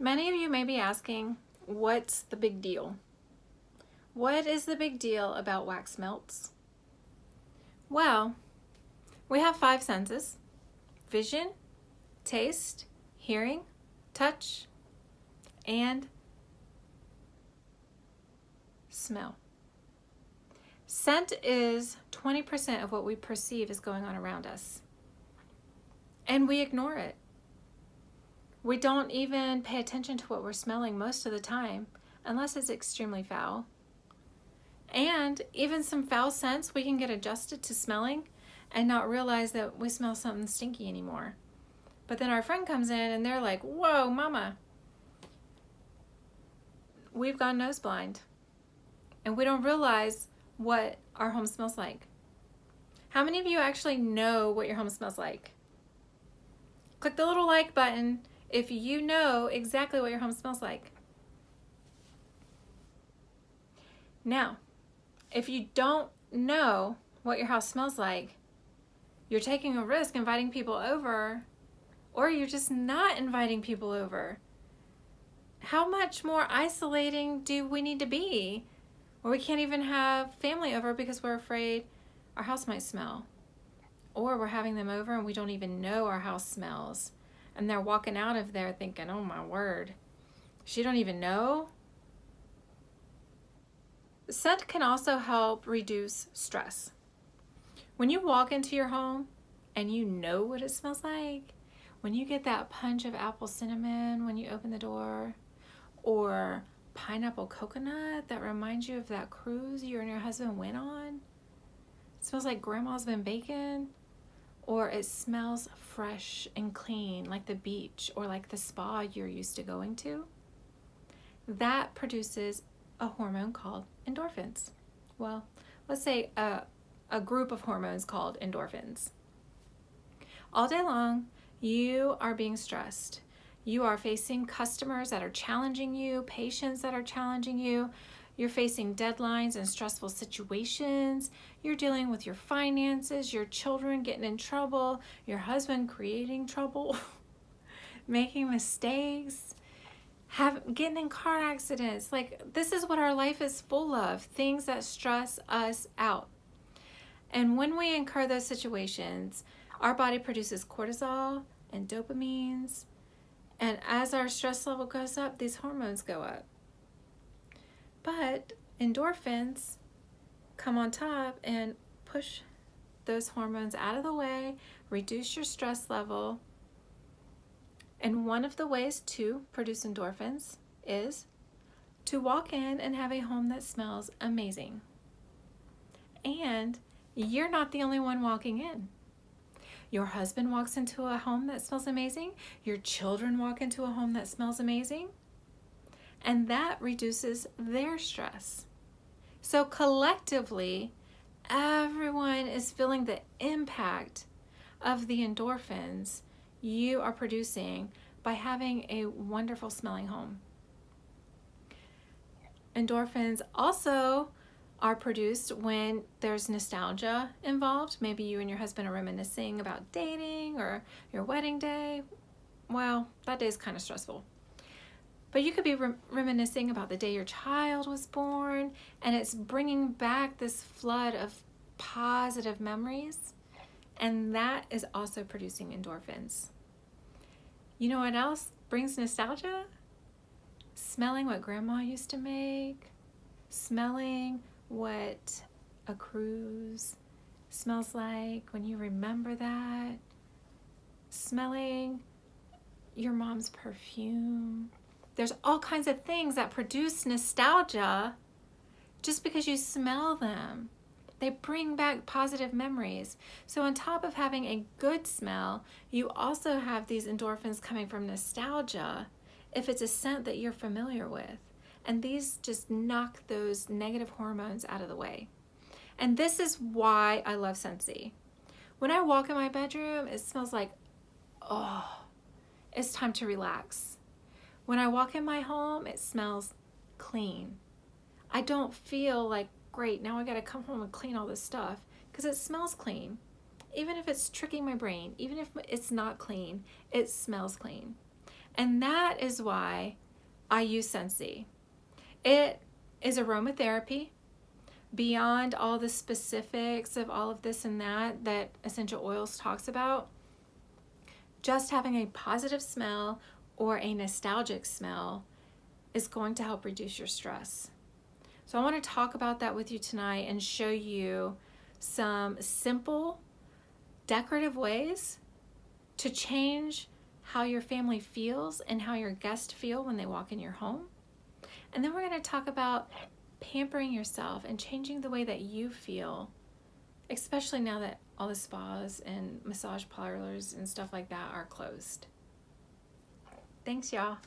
Many of you may be asking, what's the big deal? What is the big deal about wax melts? Well, we have 5 senses: vision, taste, hearing, touch, and smell. Scent is 20% of what we perceive is going on around us, and we ignore it. We don't even pay attention to what we're smelling most of the time, unless it's extremely foul. And even some foul scents, we can get adjusted to smelling and not realize that we smell something stinky anymore. But then our friend comes in and they're like, whoa, mama, we've gone nose blind. And we don't realize what our home smells like. How many of you actually know what your home smells like? Click the little like button if you know exactly what your home smells like. Now, if you don't know what your house smells like, you're taking a risk inviting people over, or you're just not inviting people over. How much more isolating do we need to be where we can't even have family over because we're afraid our house might smell? Or we're having them over and we don't even know our house smells. And they're walking out of there thinking, oh my word, she don't even know? Scent can also help reduce stress. When you walk into your home and you know what it smells like, when you get that punch of apple cinnamon when you open the door, or pineapple coconut that reminds you of that cruise you and your husband went on, it smells like grandma's been baking, or it smells fresh and clean like the beach or like the spa you're used to going to, that produces a hormone called endorphins. Well, let's say a group of hormones called endorphins. All day long, you are being stressed. You are facing customers that are challenging you, patients that are challenging you. You're facing deadlines and stressful situations. You're dealing with your finances, your children getting in trouble, your husband creating trouble, making mistakes, getting in car accidents. Like, this is what our life is full of, things that stress us out. And when we incur those situations, our body produces cortisol and dopamines. And as our stress level goes up, these hormones go up. But endorphins come on top and push those hormones out of the way, reduce your stress level. And one of the ways to produce endorphins is to walk in and have a home that smells amazing. And you're not the only one walking in. Your husband walks into a home that smells amazing. Your children walk into a home that smells amazing. And that reduces their stress. So collectively, everyone is feeling the impact of the endorphins you are producing by having a wonderful smelling home. Endorphins also are produced when there's nostalgia involved. Maybe you and your husband are reminiscing about dating or your wedding day. Well, that day is kind of stressful. But you could be reminiscing about the day your child was born, and it's bringing back this flood of positive memories, and that is also producing endorphins. You know what else brings nostalgia? Smelling what grandma used to make, smelling what a cruise smells like when you remember that, smelling your mom's perfume. There's all kinds of things that produce nostalgia just because you smell them. They bring back positive memories. So on top of having a good smell, you also have these endorphins coming from nostalgia if it's a scent that you're familiar with. And these just knock those negative hormones out of the way. And this is why I love Scentsy. When I walk in my bedroom, it smells like, oh, it's time to relax. When I walk in my home, it smells clean. I don't feel like, great, now I gotta come home and clean all this stuff, because it smells clean. Even if it's tricking my brain, even if it's not clean, it smells clean. And that is why I use Scentsy. It is aromatherapy beyond all the specifics of all of this and that essential oils talks about. Just having a positive smell or a nostalgic smell is going to help reduce your stress. So I want to talk about that with you tonight and show you some simple decorative ways to change how your family feels and how your guests feel when they walk in your home. And then we're going to talk about pampering yourself and changing the way that you feel, especially now that all the spas and massage parlors and stuff like that are closed. Thanks, y'all.